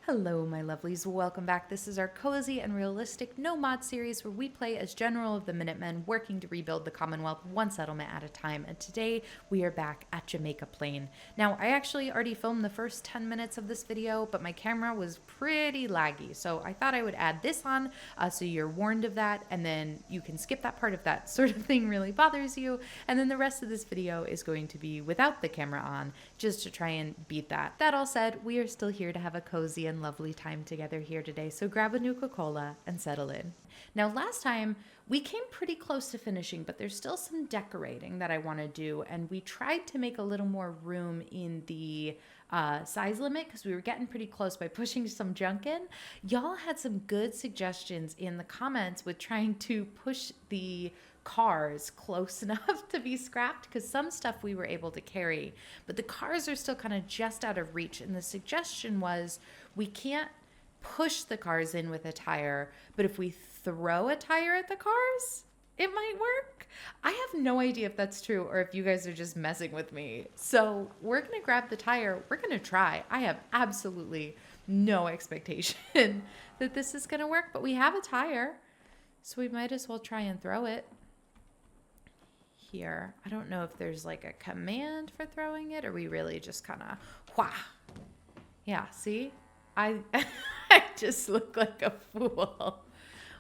Hello, my lovelies. Welcome back. This is our cozy and realistic no mod series where we play as General of the Minutemen, working to rebuild the Commonwealth one settlement at a time. And today we are back at Jamaica Plain. Now, I actually already filmed the first 10 minutes of this video, but my camera was pretty laggy. So I thought I would add this on so you're warned of that. And then you can skip that part if that sort of thing really bothers you. And then the rest of this video is going to be without the camera on, just to try and beat that. That all said, we are still here to have a cozy and lovely time together here today. So grab a Nuka-Cola and settle in. Now, last time we came pretty close to finishing, but there's still some decorating that I want to do. And we tried to make a little more room in the size limit because we were getting pretty close by pushing some junk in. Y'all had some good suggestions in the comments with trying to push the cars close enough to be scrapped, because some stuff we were able to carry, but the cars are still kind of just out of reach. And the suggestion was we can't push the cars in with a tire, but if we throw a tire at the cars, it might work. I have no idea if that's true or if you guys are just messing with me. So we're going to grab the tire. We're going to try. I have absolutely no expectation that this is going to work, but we have a tire, so we might as well try and throw it. Here, I don't know if there's like a command for throwing it, or we really just kind of whah. Yeah, see, I I just look like a fool.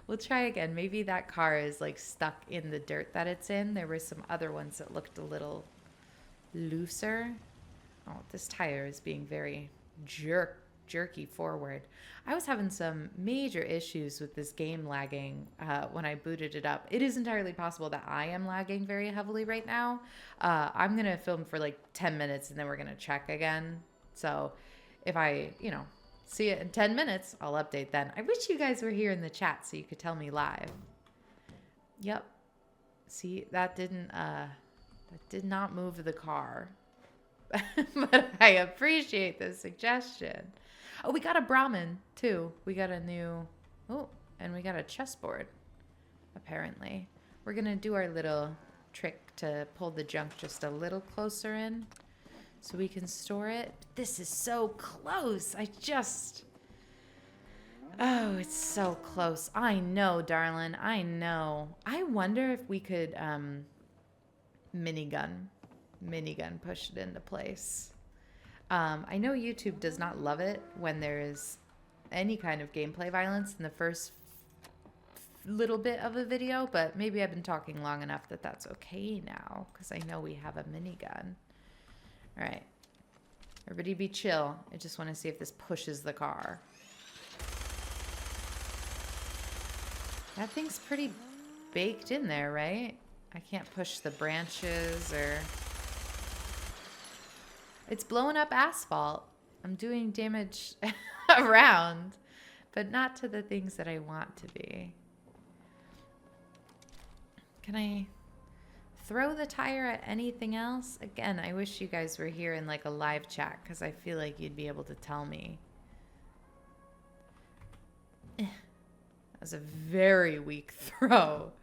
We'll try again. Maybe that car is like stuck in the dirt that it's in. There were some other ones that looked a little looser. Oh, this tire is being very jerky forward. I was having some major issues with this game lagging when I booted it up. It is entirely possible that I am lagging very heavily right now. I'm going to film for like 10 minutes and then we're going to check again. So if I, see it in 10 minutes, I'll update then. I wish you guys were here in the chat so you could tell me live. Yep. See, that did not move the car. But I appreciate the suggestion. Oh, we got a Brahmin too. We got a new, and we got a chessboard, apparently. We're going to do our little trick to pull the junk just a little closer in so we can store it. This is so close. Oh, it's so close. I know, darling. I know. I wonder if we could minigun push it into place. I know YouTube does not love it when there is any kind of gameplay violence in the first little bit of a video, but maybe I've been talking long enough that that's okay now, because I know we have a minigun. All right. Everybody be chill. I just want to see if this pushes the car. That thing's pretty baked in there, right? I can't push the branches or... It's blowing up asphalt. I'm doing damage around, but not to the things that I want to be. Can I throw the tire at anything else? Again, I wish you guys were here in like a live chat, because I feel like you'd be able to tell me. That was a very weak throw.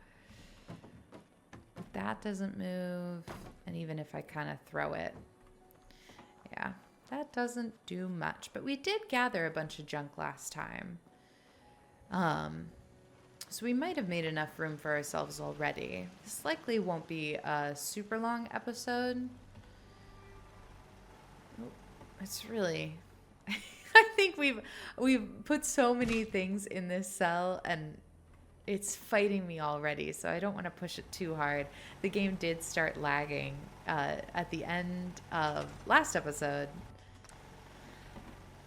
That doesn't move. And even if I kind of throw it, yeah, that doesn't do much. But we did gather a bunch of junk last time. So we might have made enough room for ourselves already. This likely won't be a super long episode. It's really... I think we've put so many things in this cell and it's fighting me already, so I don't want to push it too hard. The game did start lagging at the end of last episode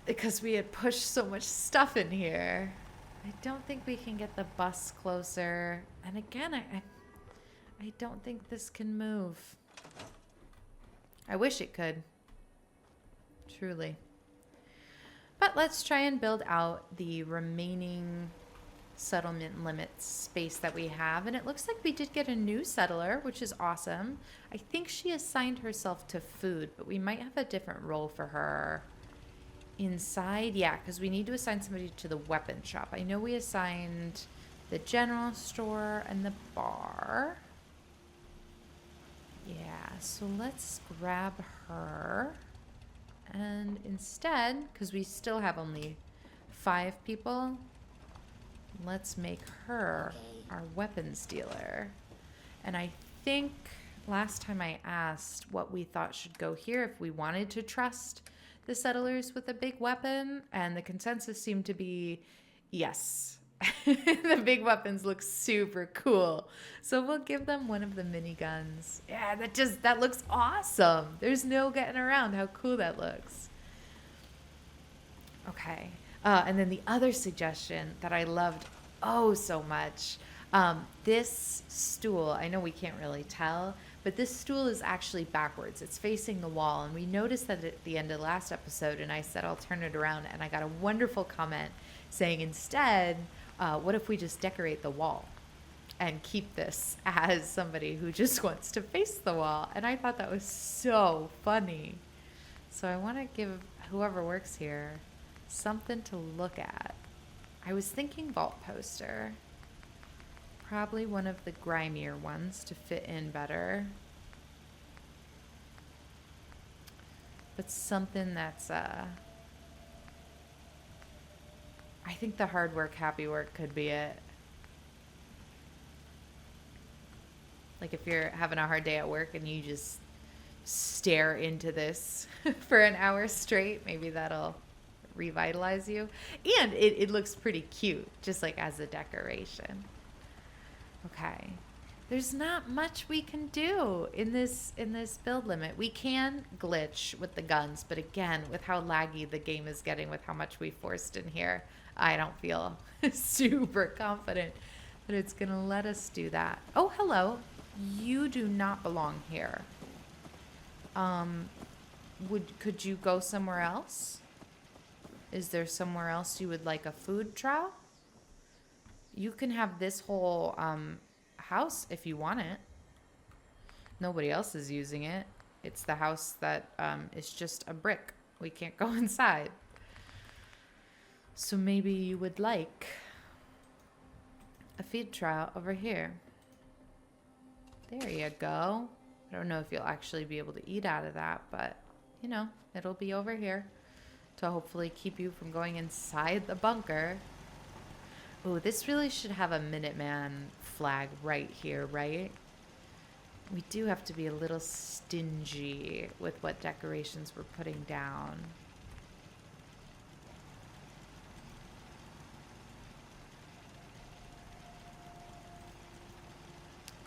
because we had pushed so much stuff in here. I don't think we can get the bus closer. And again, I don't think this can move. I wish it could. Truly. But let's try and build out the remaining settlement limits space that we have. And it looks like we did get a new settler, which is awesome. I think she assigned herself to food, but we might have a different role for her inside. Yeah, because we need to assign somebody to the weapon shop. I know we assigned the general store and the bar. Yeah, so let's grab her. And instead, because we still have only 5 people. Let's make her our weapons dealer. And I think last time I asked what we thought should go here, if we wanted to trust the settlers with a big weapon, and the consensus seemed to be yes. The big weapons look super cool. So we'll give them one of the miniguns. Yeah, that looks awesome. There's no getting around how cool that looks. Okay. And then the other suggestion that I loved oh so much, this stool, I know we can't really tell, but this stool is actually backwards. It's facing the wall. And we noticed that at the end of the last episode, and I said I'll turn it around, and I got a wonderful comment saying instead, what if we just decorate the wall and keep this as somebody who just wants to face the wall? And I thought that was so funny. So I want to give whoever works here something to look at. I was thinking vault poster. Probably one of the grimier ones to fit in better. But something that's, I think the hard work, happy work could be it. Like if you're having a hard day at work and you just stare into this for an hour straight, maybe that'll revitalize you. And it looks pretty cute, just like as a decoration. Okay. There's not much we can do in this build limit. We can glitch with the guns, but again, with how laggy the game is getting, with how much we forced in here, I don't feel super confident that it's gonna let us do that. Oh, hello. You do not belong here. Could you go somewhere else? Is there somewhere else you would like a food trial? You can have this whole house if you want it. Nobody else is using it. It's the house that is just a brick. We can't go inside. So maybe you would like a feed trial over here. There you go. I don't know if you'll actually be able to eat out of that, but you know, it'll be over here to hopefully keep you from going inside the bunker. Oh, this really should have a Minuteman flag right here, right? We do have to be a little stingy with what decorations we're putting down.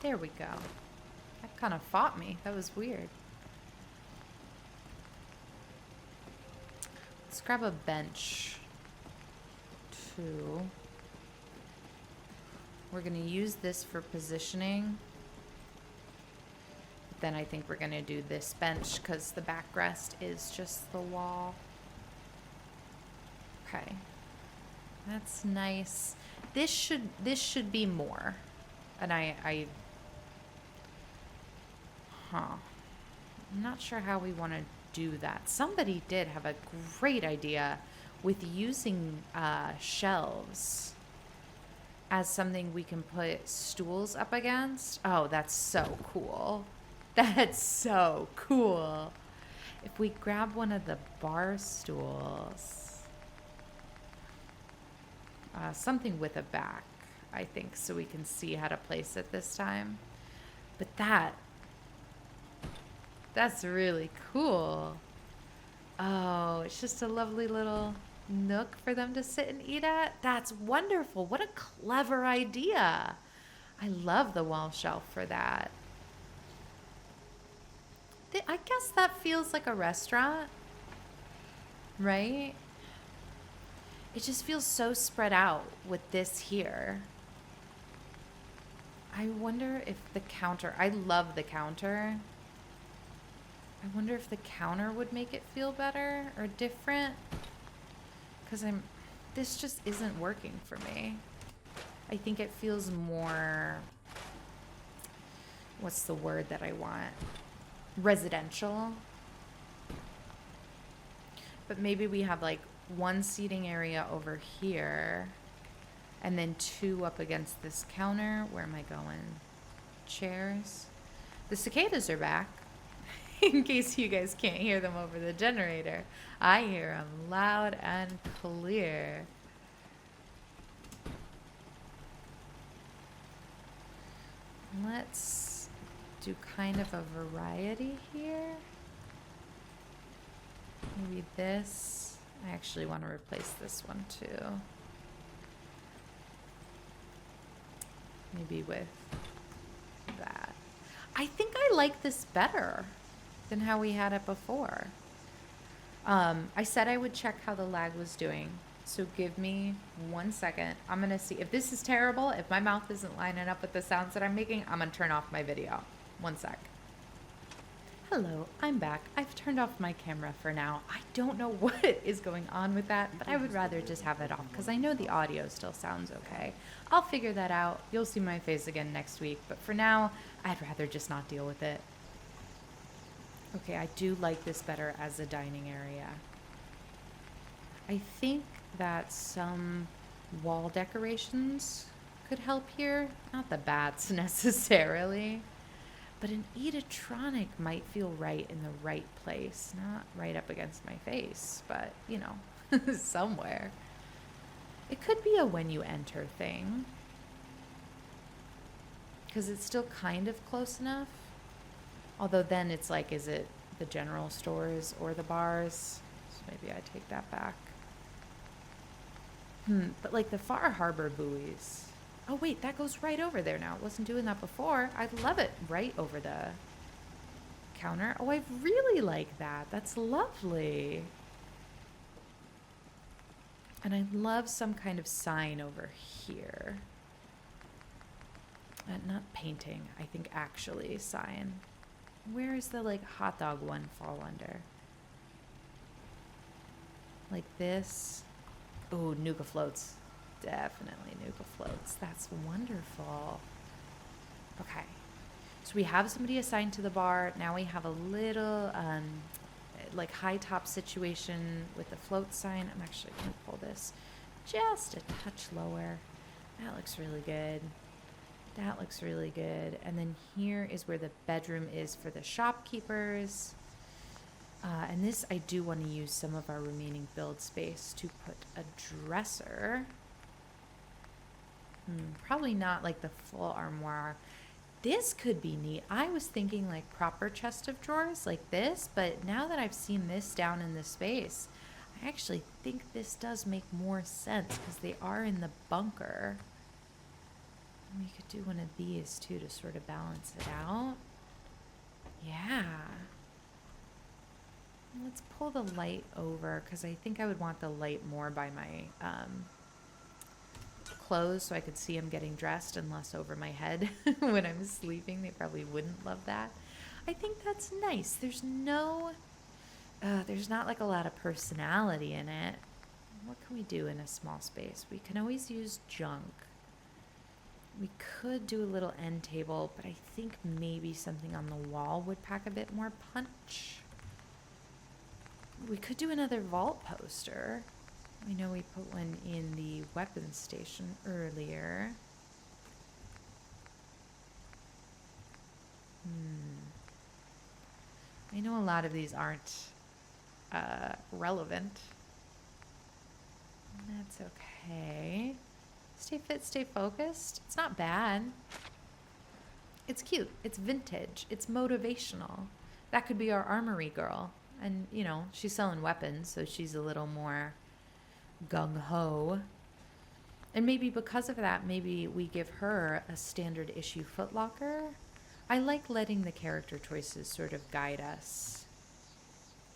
There we go. That kind of fought me. That was weird. Let's grab a bench, too. We're going to use this for positioning. Then I think we're going to do this bench because the backrest is just the wall. Okay. That's nice. This should be more. And I'm not sure how we want to do that. Somebody did have a great idea with using shelves as something we can put stools up against. Oh, that's so cool. That's so cool. If we grab one of the bar stools, something with a back, I think, so we can see how to place it this time. But that's really cool. Oh, it's just a lovely little nook for them to sit and eat at. That's wonderful. What a clever idea. I love the wall shelf for that. I guess that feels like a restaurant, right? It just feels so spread out with this here. I wonder if the counter, I love the counter. I wonder if the counter would make it feel better or different. Because this just isn't working for me. I think it feels more, what's the word that I want? Residential. But maybe we have like one seating area over here and then 2 up against this counter. Where am I going? Chairs. The cicadas are back. In case you guys can't hear them over the generator. I hear them loud and clear. Let's do kind of a variety here. Maybe this. I actually want to replace this one too. Maybe with that. I think I like this better than how we had it before. I said I would check how the lag was doing. So give me 1 second. I'm going to see if this is terrible. If my mouth isn't lining up with the sounds that I'm making, I'm going to turn off my video. 1 sec. Hello, I'm back. I've turned off my camera for now. I don't know what is going on with that, but I would rather just have it off because I know the audio still sounds okay. I'll figure that out. You'll see my face again next week, but for now, I'd rather just not deal with it. Okay, I do like this better as a dining area. I think that some wall decorations could help here. Not the bats necessarily. But an eatetronic might feel right in the right place. Not right up against my face, but, you know, somewhere. It could be a when you enter thing. Because it's still kind of close enough. Although then it's like, is it the general stores or the bars? So maybe I take that back. But like the Far Harbor buoys. Oh, wait, that goes right over there now. It wasn't doing that before. I love it right over the counter. Oh, I really like that. That's lovely. And I love some kind of sign over here. Not painting, I think actually sign. Where is the like hot dog one fall under? Like this. Oh, Nuka floats. Definitely Nuka floats. That's wonderful. Okay. So we have somebody assigned to the bar. Now we have a little like high top situation with the float sign. I'm actually going to pull this just a touch lower. That looks really good. That looks really good. And then here is where the bedroom is for the shopkeepers. And this, I do want to use some of our remaining build space to put a dresser. Probably not like the full armoire. This could be neat. I was thinking like proper chest of drawers like this, but now that I've seen this down in the space, I actually think this does make more sense because they are in the bunker. We could do one of these too to sort of balance it out. Yeah. Let's pull the light over because I think I would want the light more by my clothes so I could see them getting dressed and less over my head when I'm sleeping. They probably wouldn't love that. I think that's nice. There's no, there's not like a lot of personality in it. What can we do in a small space? We can always use junk. We could do a little end table, but I think maybe something on the wall would pack a bit more punch. We could do another vault poster. I know we put one in the weapons station earlier. I know a lot of these aren't relevant. That's okay. Stay fit, stay focused. It's not bad. It's cute. It's vintage. It's motivational. That could be our armory girl. And, you know, she's selling weapons, so she's a little more gung-ho. And maybe because of that, maybe we give her a standard issue footlocker. I like letting the character choices sort of guide us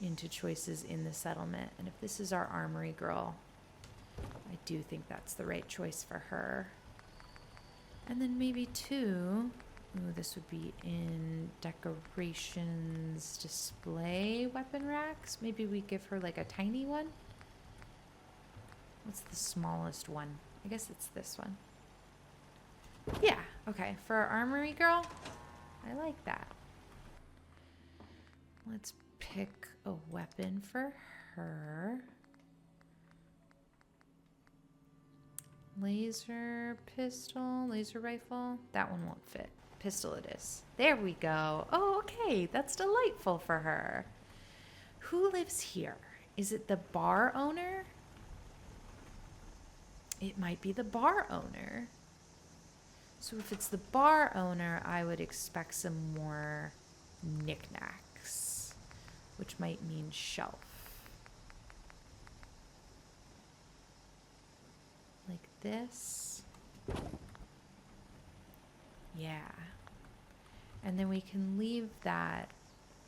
into choices in the settlement. And if this is our armory girl, I do think that's the right choice for her. And then maybe two, this would be in decorations, display weapon racks. Maybe we give her like a tiny one. What's the smallest one? I guess it's this one. Yeah, okay. For our armory girl, I like that. Let's pick a weapon for her. Laser pistol, laser rifle. That one won't fit. Pistol it is. There we go. Oh, okay. That's delightful for her. Who lives here? Is it the bar owner? It might be the bar owner. So if it's the bar owner, I would expect some more knickknacks, which might mean shelf. Like this. Yeah. And then we can leave that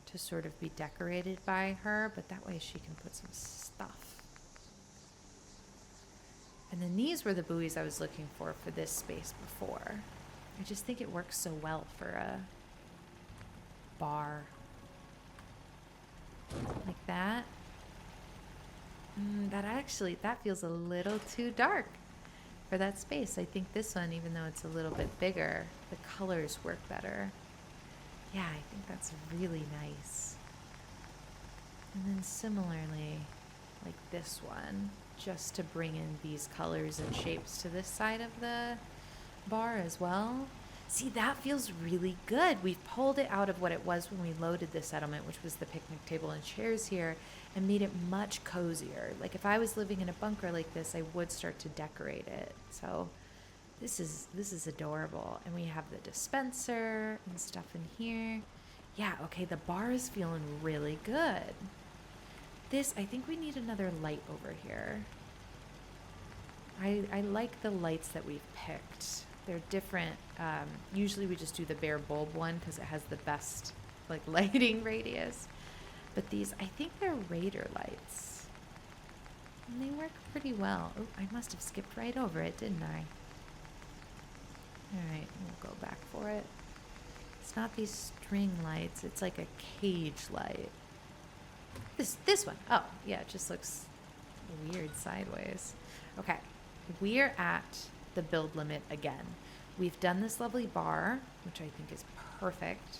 to sort of be decorated by her, but that way she can put some stuff. And then these were the buoys I was looking for this space before. I just think it works so well for a bar. Like that. That feels a little too dark for that space. I think this one, even though it's a little bit bigger, the colors work better. Yeah, I think that's really nice. And then similarly, like this one, just to bring in these colors and shapes to this side of the bar as well. See, that feels really good. We've pulled it out of what it was when we loaded the settlement, which was the picnic table and chairs here, and made it much cozier. Like if I was living in a bunker like this, I would start to decorate it. So this is adorable. And we have the dispenser and stuff in here. Yeah, okay, the bar is feeling really good. I think we need another light over here. I like the lights that we've picked. They're different. Usually we just do the bare bulb one because it has the best like lighting radius. But these, I think they're Raider lights. And they work pretty well. Oh, I must have skipped right over it, didn't I? All right, we'll go back for it. It's not these string lights. It's like a cage light. This one. Oh, yeah, it just looks weird sideways. Okay, we're at the build limit again. We've done this lovely bar, which I think is perfect.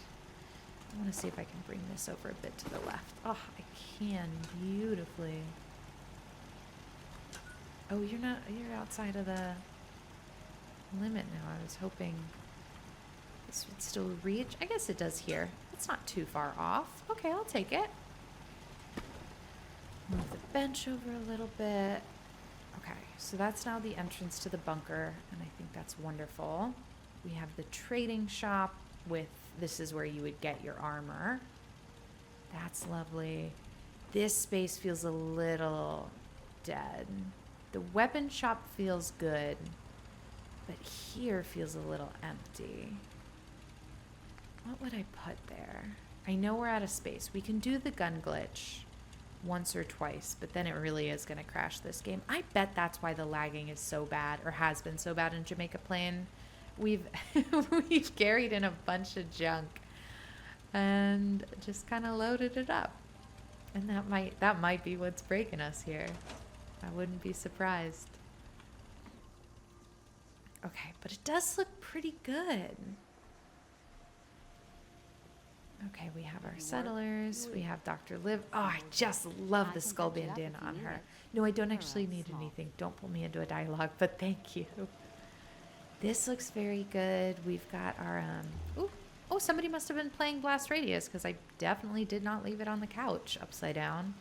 I want to see if I can bring this over a bit to the left. Oh, I can beautifully. Oh, you're outside of the limit now. I was hoping this would still reach. I guess it does here. It's not too far off. Okay, I'll take it. Move the bench over a little bit. Okay, so that's now the entrance to the bunker, and I think that's wonderful. We have the trading shop with, this is where you would get your armor. That's lovely. This space feels a little dead. The weapon shop feels good, but here feels a little empty. What would I put there? I know we're out of space. We can do the gun glitch once or twice, but then it really is going to crash this game. I bet that's why the lagging is so bad, or has been so bad in Jamaica Plain. We've carried in a bunch of junk and just kind of loaded it up, and that might be what's breaking us here. I wouldn't be surprised. Okay, but it does look pretty good. Okay, we have our settlers. We have Dr. Liv. Oh, I just love the skull bandana on her. No, I don't actually need anything. Don't pull me into a dialogue, but thank you. This looks very good. We've got our, oh, somebody must have been playing Blast Radius because I definitely did not leave it on the couch upside down.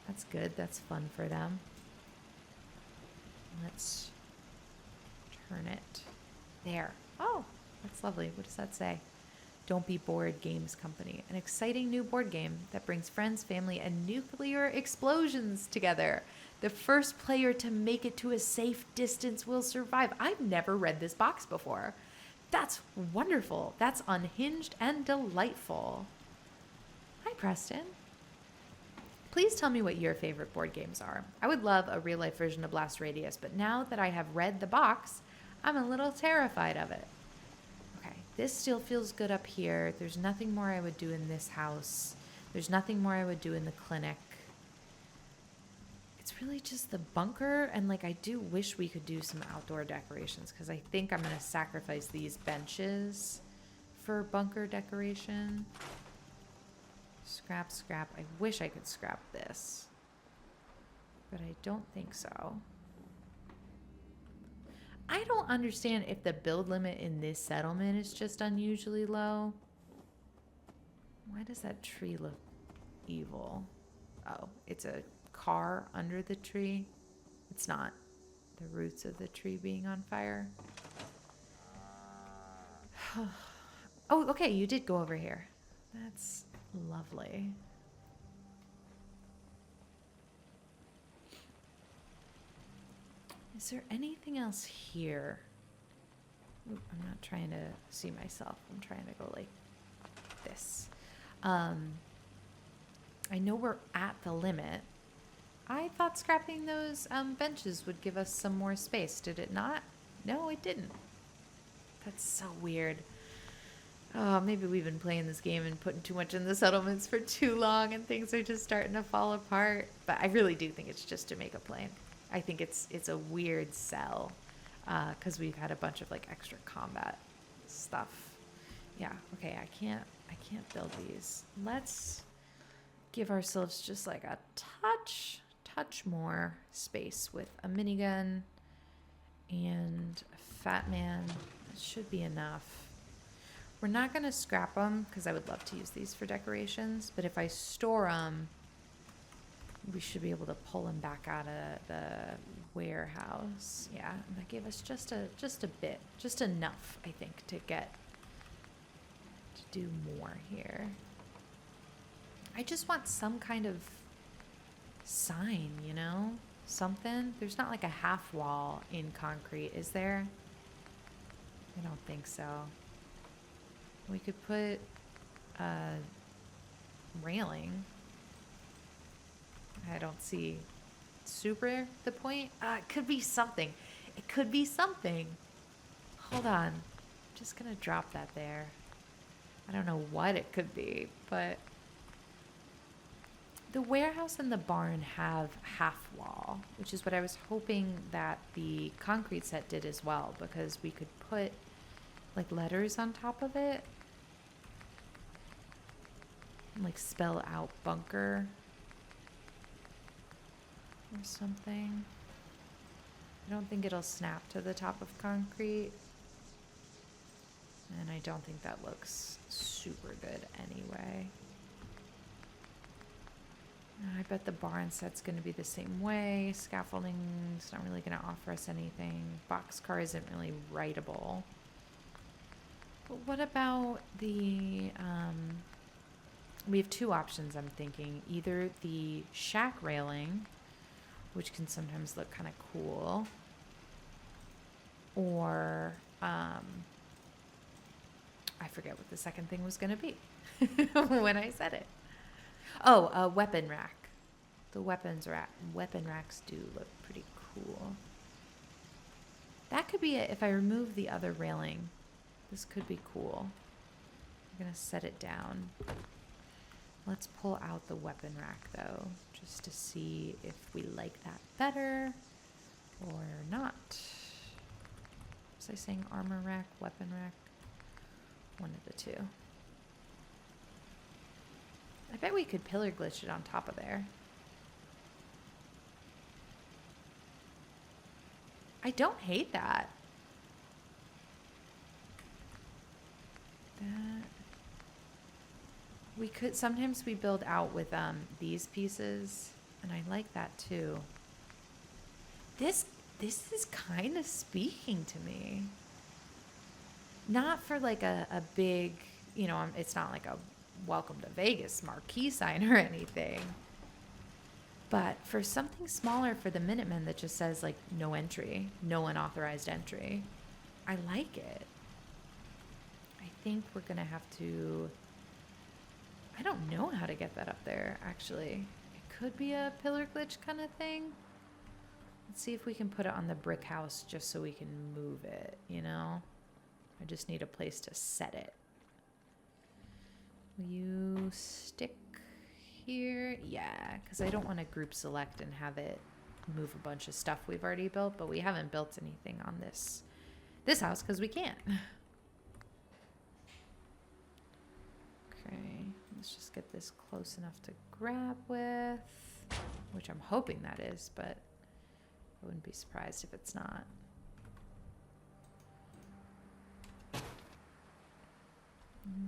That's good. That's fun for them. Let's turn it there. Oh, that's lovely. What does that say? Don't Be Bored Games Company, an exciting new board game that brings friends, family, and nuclear explosions together. The first player to make it to a safe distance will survive. I've never read this box before. That's wonderful. That's unhinged and delightful. Hi, Preston. Please tell me what your favorite board games are. I would love a real-life version of Blast Radius, but now that I have read the box, I'm a little terrified of it. This still feels good up here. There's nothing more I would do in this house. There's nothing more I would do in the clinic. It's really just the bunker, and like I do wish we could do some outdoor decorations because I think I'm going to sacrifice these benches for bunker decoration. Scrap, scrap. I wish I could scrap this, but I don't think so. I don't understand if the build limit in this settlement is just unusually low. Why does that tree look evil? Oh, it's a car under the tree. It's not the roots of the tree being on fire. Oh, okay, you did go over here. That's lovely. Is there anything else here? Ooh, I'm not trying to see myself. I'm trying to go like this. I know we're at the limit. I thought scrapping those benches would give us some more space. Did it not? No, it didn't. That's so weird. Oh, maybe we've been playing this game and putting too much in the settlements for too long and things are just starting to fall apart. But I really do think it's just Jamaica Plain. I think it's a weird sell because we've had a bunch of like extra combat stuff. Yeah, okay, I can't build these. Let's give ourselves just like a touch more space with a minigun and a fat man. That should be enough. We're not going to scrap them because I would love to use these for decorations, but if I store them, we should be able to pull them back out of the warehouse. Yeah, and that gave us just a bit, just enough, I think, to do more here. I just want some kind of sign, you know? Something. There's not like a half wall in concrete, is there? I don't think so. We could put a railing. I don't see super the point. It could be something. It could be something. Hold on. I'm just gonna drop that there. I don't know what it could be, but the warehouse and the barn have half wall, which is what I was hoping that the concrete set did as well, because we could put like letters on top of it. And, like spell out bunker or something. I don't think it'll snap to the top of concrete. And I don't think that looks super good anyway. I bet the barn set's going to be the same way. Scaffolding's not really going to offer us anything. Boxcar isn't really writable. But what about the... we have two options, I'm thinking. Either the shack railing, which can sometimes look kind of cool, or I forget what the second thing was going to be when I said it. Oh, a weapon rack. The weapon racks do look pretty cool. That could be it. If I remove the other railing, this could be cool. I'm going to set it down. Let's pull out the weapon rack, though, just to see if we like that better or not. Was I saying armor rack, weapon rack? One of the two. I bet we could pillar glitch it on top of there. I don't hate that. We could, sometimes we build out with these pieces, and I like that too. This is kind of speaking to me. Not for like a big, you know, it's not like a welcome to Vegas marquee sign or anything. But for something smaller for the Minutemen that just says like no entry, no unauthorized entry, I like it. I think we're going to have to, I don't know how to get that up there, actually. It could be a pillar glitch kind of thing. Let's see if we can put it on the brick house just so we can move it, you know? I just need a place to set it. Will you stick here? Yeah, because I don't want to group select and have it move a bunch of stuff we've already built, but we haven't built anything on this house because we can't. Okay, let's just get this close enough to grab with, which I'm hoping that is, but I wouldn't be surprised if it's not.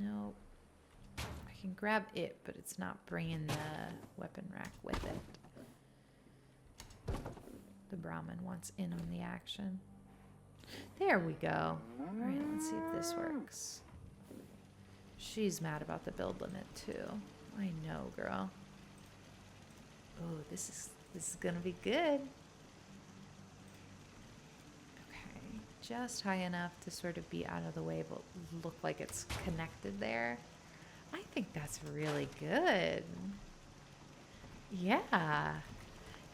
Nope. I can grab it, but it's not bringing the weapon rack with it. The Brahmin wants in on the action. There we go. All right, let's see if this works. She's mad about the build limit too. I know, girl. Oh, this is gonna be good. Okay, just high enough to sort of be out of the way, but look like it's connected there. I think that's really good. Yeah.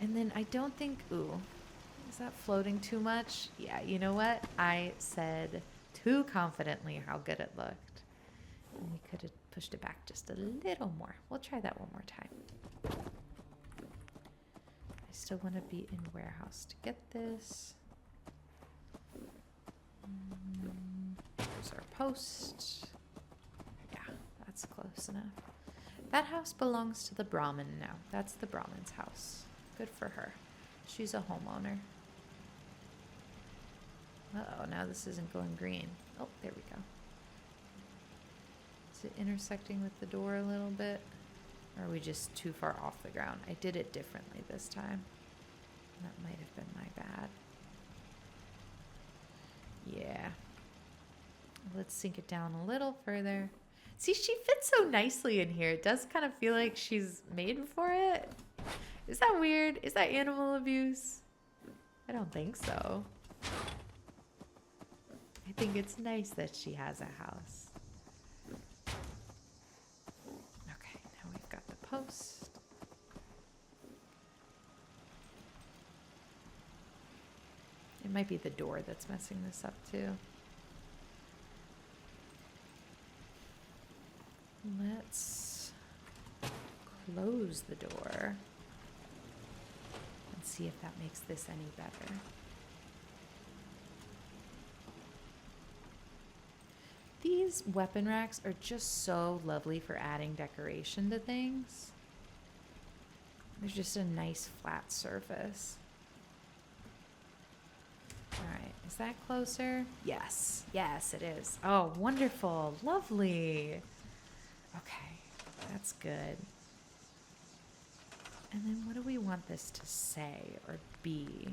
And then I don't think, ooh, is that floating too much? Yeah, you know what? I said too confidently how good it looked. And we could have pushed it back just a little more. We'll try that one more time. I still want to be in warehouse to get this. There's our post. Yeah, that's close enough. That house belongs to the Brahmin now. That's the Brahmin's house. Good for her. She's a homeowner. Uh-oh, now this isn't going green. Oh, there we go. Is it intersecting with the door a little bit? Or are we just too far off the ground? I did it differently this time. That might have been my bad. Yeah. Let's sink it down a little further. See, she fits so nicely in here. It does kind of feel like she's made for it. Is that weird? Is that animal abuse? I don't think so. I think it's nice that she has a house. Okay, now we've got the post. It might be the door that's messing this up too. Let's close the door and see if that makes this any better. These weapon racks are just so lovely for adding decoration to things. They're just a nice flat surface. All right, is that closer? Yes, yes it is. Oh, wonderful, lovely. Okay, that's good. And then what do we want this to say or be?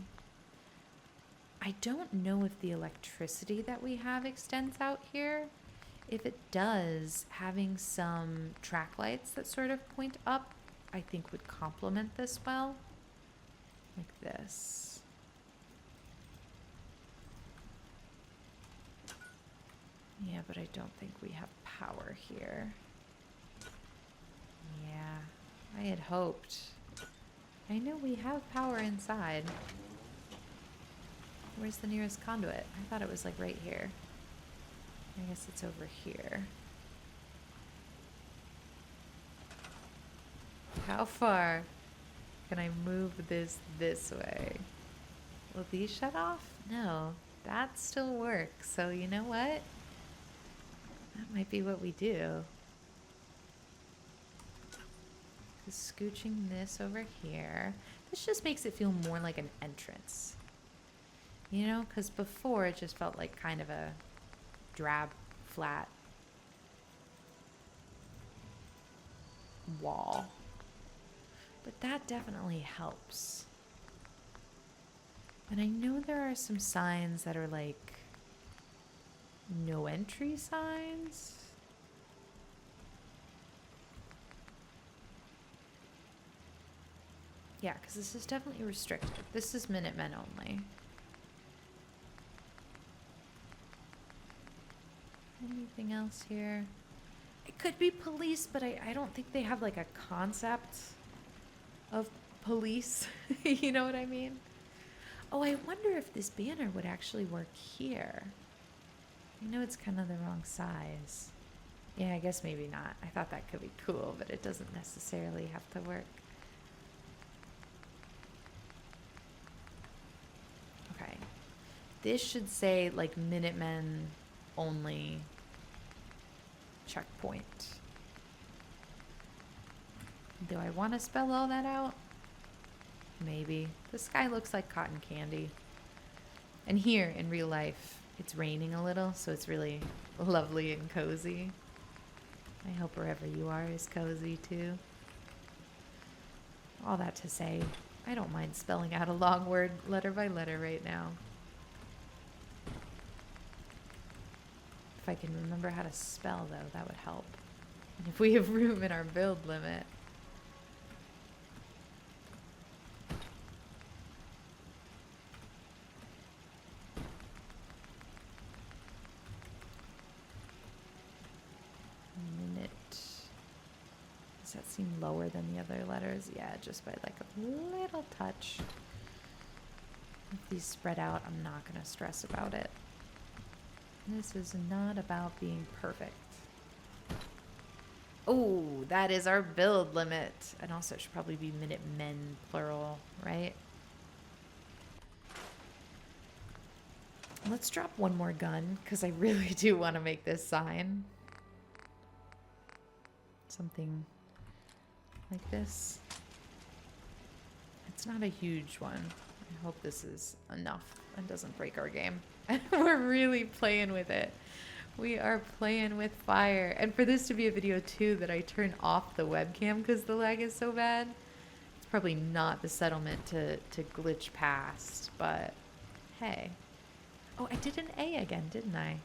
I don't know if the electricity that we have extends out here. If it does, having some track lights that sort of point up, I think would complement this well. Like this. Yeah, but I don't think we have power here. Yeah, I had hoped. I know we have power inside. Where's the nearest conduit? I thought it was like right here. I guess it's over here. How far can I move this way? Will these shut off? No, that still works. So you know what? That might be what we do. Scooching this over here. This just makes it feel more like an entrance. You know, because before it just felt like kind of a drab, flat wall. But that definitely helps. And I know there are some signs that are like no entry signs. Yeah, because this is definitely restricted. This is Minutemen only. Anything else here? It could be police, but I don't think they have like a concept of police. You know what I mean? Oh, I wonder if this banner would actually work here. I know it's kind of the wrong size. Yeah, I guess maybe not. I thought that could be cool, but it doesn't necessarily have to work. Okay. This should say like Minutemen only checkpoint. Do I want to spell all that out? Maybe. The sky looks like cotton candy. And here in real life, it's raining a little, so it's really lovely and cozy. I hope wherever you are is cozy too. All that to say, I don't mind spelling out a long word letter by letter right now. I can remember how to spell, though. That would help. And if we have room in our build limit. Minute. Does that seem lower than the other letters? Yeah, just by like a little touch. If these spread out, I'm not going to stress about it. This is not about being perfect. Oh, that is our build limit. And also it should probably be Minutemen, plural, right? Let's drop one more gun, because I really do want to make this sign. Something like this. It's not a huge one. I hope this is enough and doesn't break our game. We're really playing with it. We are playing with fire. And for this to be a video too that I turn off the webcam because the lag is so bad, it's probably not the settlement to glitch past, but hey. Oh, I did an A again, didn't I?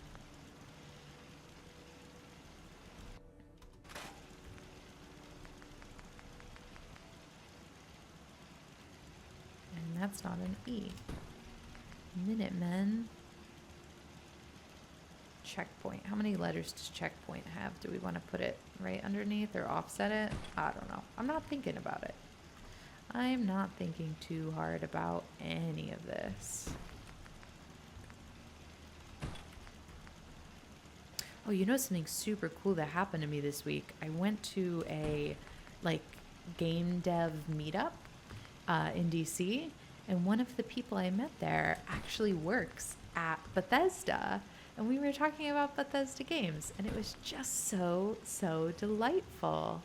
And that's not an E. Minutemen. Checkpoint. How many letters does checkpoint have? Do we want to put it right underneath or offset it? I don't know. I'm not thinking about it. I'm not thinking too hard about any of this. Oh, you know something super cool that happened to me this week? I went to a like game dev meetup in DC, and one of the people I met there actually works at Bethesda. And we were talking about Bethesda games, and it was just so delightful.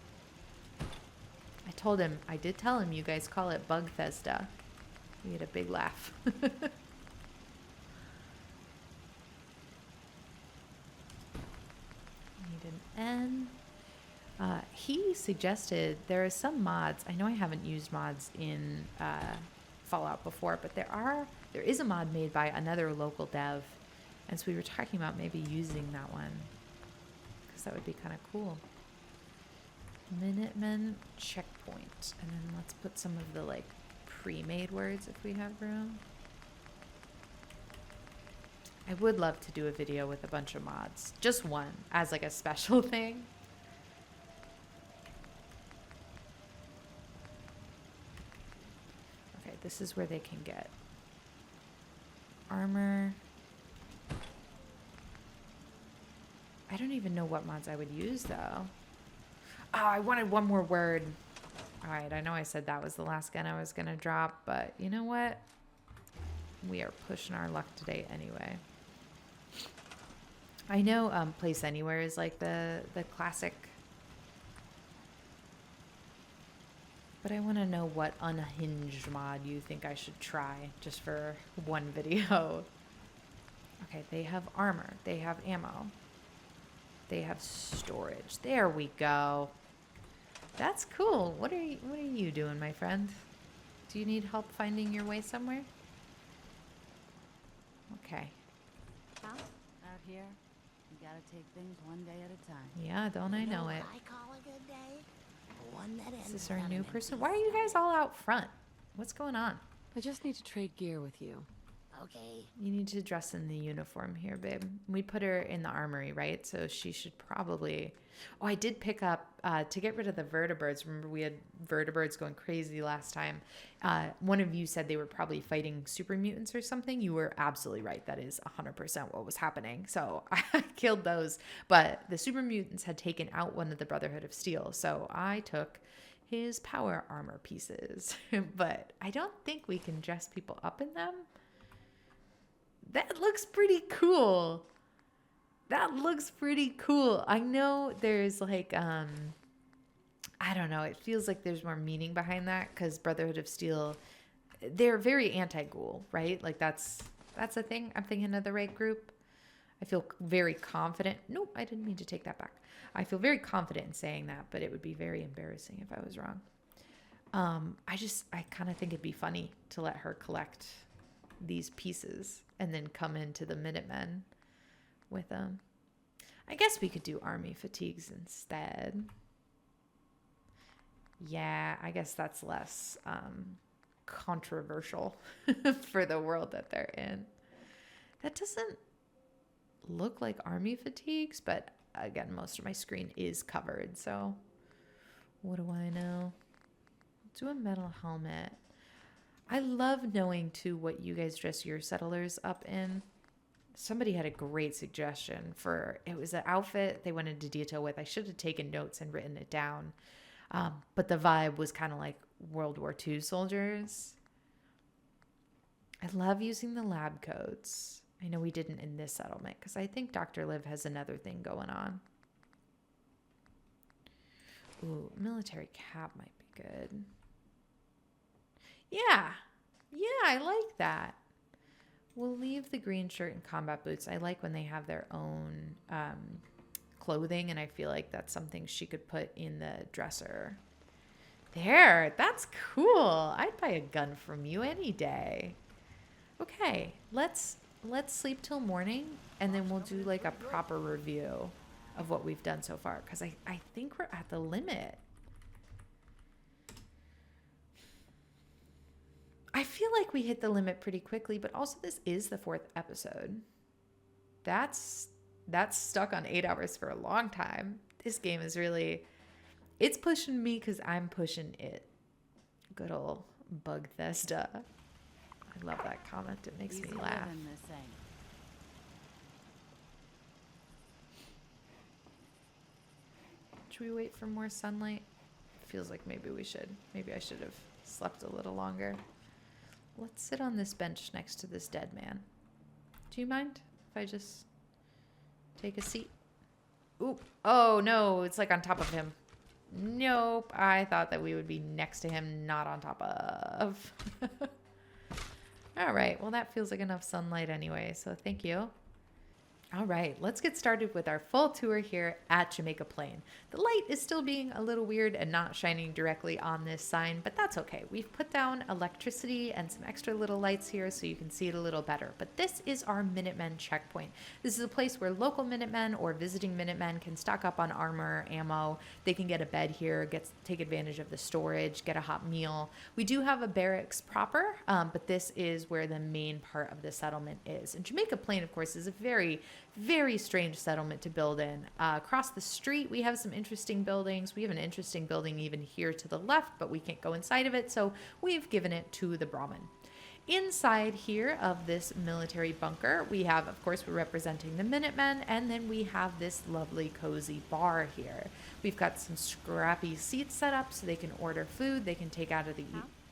I did tell him you guys call it Bugthesda. We had a big laugh. Need an N. He suggested there are some mods. I know I haven't used mods in Fallout before, but there is a mod made by another local dev. And so we were talking about maybe using that one, because that would be kind of cool. Minutemen checkpoint. And then let's put some of the like pre-made words if we have room. I would love to do a video with a bunch of mods. Just one, as like a special thing. Okay, this is where they can get armor. I don't even know what mods I would use, though. Oh, I wanted one more word. All right, I know I said that was the last gun I was going to drop, but you know what? We are pushing our luck today anyway. I know Place Anywhere is like the classic. But I want to know what unhinged mod you think I should try just for one video. Okay, they have armor. They have ammo. They have storage. There we go. That's cool. What are you doing, my friend? Do you need help finding your way somewhere? Okay. Out here, you gotta take things one day at a time. Yeah, don't I know it? I call a good day? One that Is this our new person? Why are you guys all out front? What's going on? I just need to trade gear with you. Okay. You need to dress in the uniform here, babe. We put her in the armory, right? So she should probably... Oh, I did pick up, to get rid of the vertibirds. Remember we had vertibirds going crazy last time. One of you said they were probably fighting super mutants or something. You were absolutely right. That is 100% what was happening. So I killed those. But the super mutants had taken out one of the Brotherhood of Steel. So I took his power armor pieces. But I don't think we can dress people up in them. That looks pretty cool. That looks pretty cool. I know there's like, I don't know. It feels like there's more meaning behind that because Brotherhood of Steel, they're very anti-ghoul, right? Like that's a thing. I'm thinking of the right group. I feel very confident. Nope, I didn't mean to take that back. I feel very confident in saying that, but it would be very embarrassing if I was wrong. I kind of think it'd be funny to let her collect these pieces and then come into the Minutemen with them. I guess we could do army fatigues instead. Yeah, I guess that's less controversial for the world that they're in. That doesn't look like army fatigues, but again, most of my screen is covered, so what do I know? Do a metal helmet. I love knowing too what you guys dress your settlers up in. Somebody had a great suggestion for, it was an outfit they wanted to detail with. I should have taken notes and written it down. But the vibe was kind of like World War II soldiers. I love using the lab coats. I know we didn't in this settlement because I think Dr. Liv has another thing going on. Ooh, military cap might be good. Yeah, I like that. We'll leave the green shirt and combat boots. I like when they have their own clothing, and I feel like that's something she could put in the dresser. There, that's cool. I'd buy a gun from you any day. Okay, let's sleep till morning, and then we'll do like a proper review of what we've done so far, because I think we're at the limit. I feel like we hit the limit pretty quickly, but also this is the 4th episode. That's stuck on 8 hours for a long time. This game is really, it's pushing me because I'm pushing it. Good old Bug Thesta. I love that comment. It makes me laugh. Should we wait for more sunlight? Feels like maybe we should. Maybe I should have slept a little longer. Let's sit on this bench next to this dead man. Do you mind if I just take a seat? Oop. Oh, no. It's like on top of him. Nope. I thought that we would be next to him, not on top of. All right. Well, that feels like enough sunlight anyway, so thank you. All right, let's get started with our full tour here at Jamaica Plain. The light is still being a little weird and not shining directly on this sign, but that's okay. We've put down electricity and some extra little lights here so you can see it a little better. But this is our Minutemen checkpoint. This is a place where local Minutemen or visiting Minutemen can stock up on armor, ammo. They can get a bed here, take advantage of the storage, get a hot meal. We do have a barracks proper, but this is where the main part of the settlement is. And Jamaica Plain, of course, is a very strange settlement to build in. Across the street, we have some interesting buildings. We have an interesting building even here to the left, but we can't go inside of it, so we've given it to the Brahmin. Inside here of this military bunker, we have, of course, we're representing the Minutemen, and then we have this lovely cozy bar here. We've got some scrappy seats set up so they can order food. They can take out of the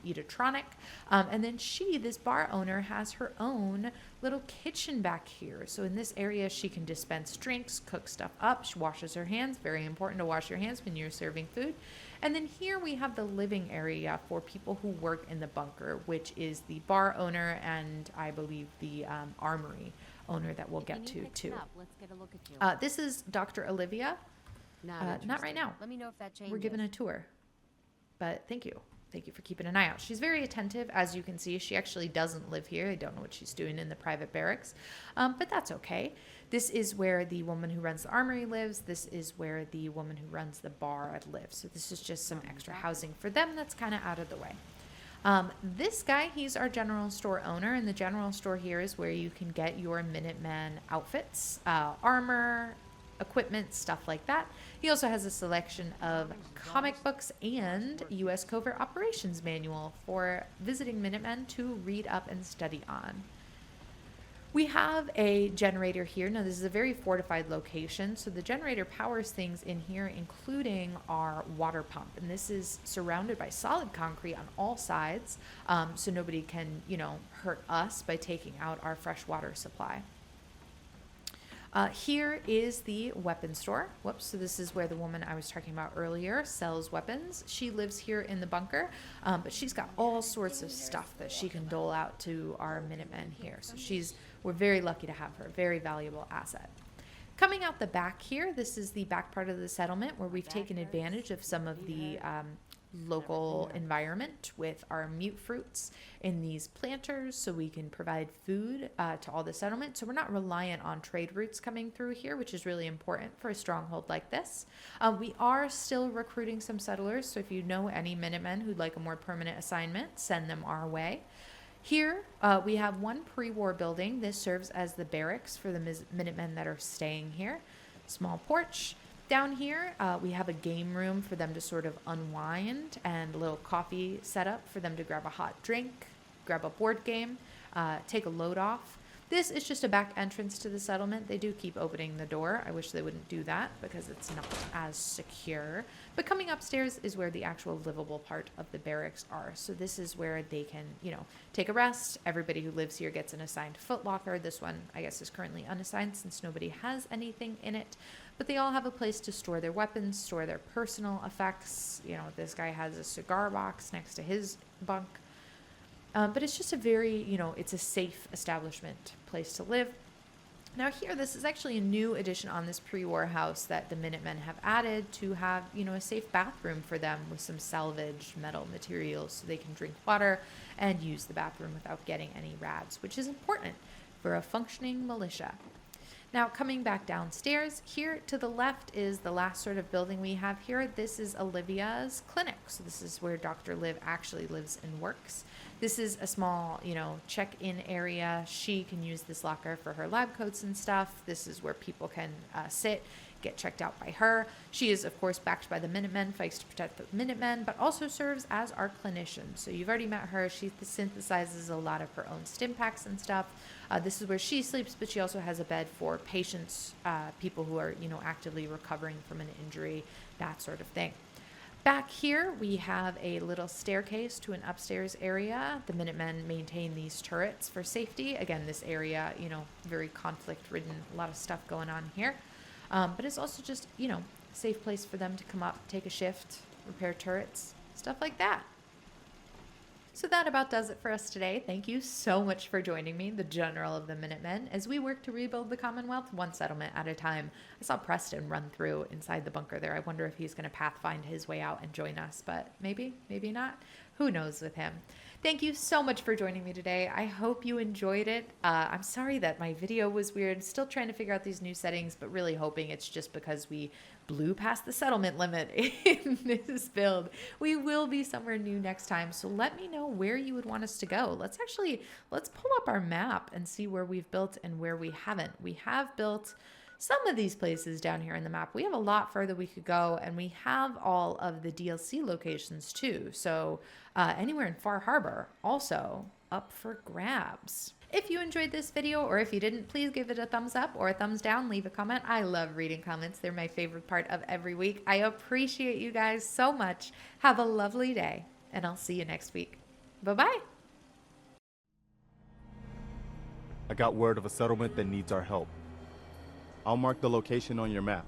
Eatrotronic. And then this bar owner, has her own little kitchen back here. So in this area, she can dispense drinks, cook stuff up. She washes her hands. Very important to wash your hands when you're serving food. And then here we have the living area for people who work in the bunker, which is the bar owner and I believe the armory owner that we'll get to too. Let's get a look at you. This is Dr. Olivia. Not right now. Let me know if that changes. We're given a tour. But thank you. Thank you for keeping an eye out. She's very attentive, as you can see. She actually doesn't live here. I don't know what she's doing in the private barracks, but that's okay. This is where the woman who runs the armory lives. This is where the woman who runs the bar lives. So this is just some extra housing for them that's kind of out of the way. This guy, he's our general store owner, and the general store here is where you can get your Minuteman outfits, armor, equipment, stuff like that. He also has a selection of comic books and U.S. Covert Operations Manual for visiting Minutemen to read up and study on. We have a generator here. Now, this is a very fortified location, so the generator powers things in here, including our water pump. And this is surrounded by solid concrete on all sides, so nobody can, hurt us by taking out our fresh water supply. Here is the weapon store. Whoops. So this is where the woman I was talking about earlier sells weapons. She lives here in the bunker, but she's got all sorts of stuff that she can dole out to our Minutemen here. So we're very lucky to have her. Very valuable asset. Coming out the back here, this is the back part of the settlement where we've taken advantage of some of the local environment with our mute fruits in these planters so we can provide food to all the settlement. So we're not reliant on trade routes coming through here, which is really important for a stronghold like this. We are still recruiting some settlers, so if you know any Minutemen who'd like a more permanent assignment, send them our way. Here, we have one pre-war building. This serves as the barracks for the Minutemen that are staying here. Small porch. Down here, we have a game room for them to sort of unwind, and a little coffee setup for them to grab a hot drink, grab a board game, take a load off. This is just a back entrance to the settlement. They do keep opening the door. I wish they wouldn't do that because it's not as secure. But coming upstairs is where the actual livable part of the barracks are. So this is where they can, take a rest. Everybody who lives here gets an assigned footlocker. This one, I guess, is currently unassigned since nobody has anything in it. But they all have a place to store their weapons, store their personal effects. This guy has a cigar box next to his bunk. But it's just a very, it's a safe establishment, place to live. Now here, this is actually a new addition on this pre-war house that the Minutemen have added to have, a safe bathroom for them with some salvaged metal materials so they can drink water and use the bathroom without getting any rads, which is important for a functioning militia. Now, coming back downstairs, here to the left is the last sort of building we have here. This is Olivia's clinic. So this is where Dr. Liv actually lives and works. This is a small, check-in area. She can use this locker for her lab coats and stuff. This is where people can sit, get checked out by her. She is, of course, backed by the Minutemen, fights to protect the Minutemen, but also serves as our clinician. So you've already met her. She synthesizes a lot of her own stim packs and stuff. This is where she sleeps, but she also has a bed for patients, people who are, actively recovering from an injury, that sort of thing. Back here, we have a little staircase to an upstairs area. The Minutemen maintain these turrets for safety. Again, this area, very conflict-ridden, a lot of stuff going on here. But it's also just, a safe place for them to come up, take a shift, repair turrets, stuff like that. So that about does it for us today. Thank you so much for joining me, the General of the Minutemen, as we work to rebuild the Commonwealth one settlement at a time. I saw Preston run through inside the bunker there. I wonder if he's going to pathfind his way out and join us, but maybe not. Who knows with him. Thank you so much for joining me today. I hope you enjoyed it. I'm sorry that my video was weird. Still trying to figure out these new settings, but really hoping it's just because we blew past the settlement limit in this build. We will be somewhere new next time, so let me know where you would want us to go. Let's pull up our map and see where we've built and where we haven't. We have built some of these places down here in the map. We have a lot further we could go, and we have all of the DLC locations too. So anywhere in Far Harbor also up for grabs. If you enjoyed this video, or if you didn't, please give it a thumbs up or a thumbs down. Leave a comment. I love reading comments. They're my favorite part of every week. I appreciate you guys so much. Have a lovely day, and I'll see you next week. Bye-bye. I got word of a settlement that needs our help. I'll mark the location on your map.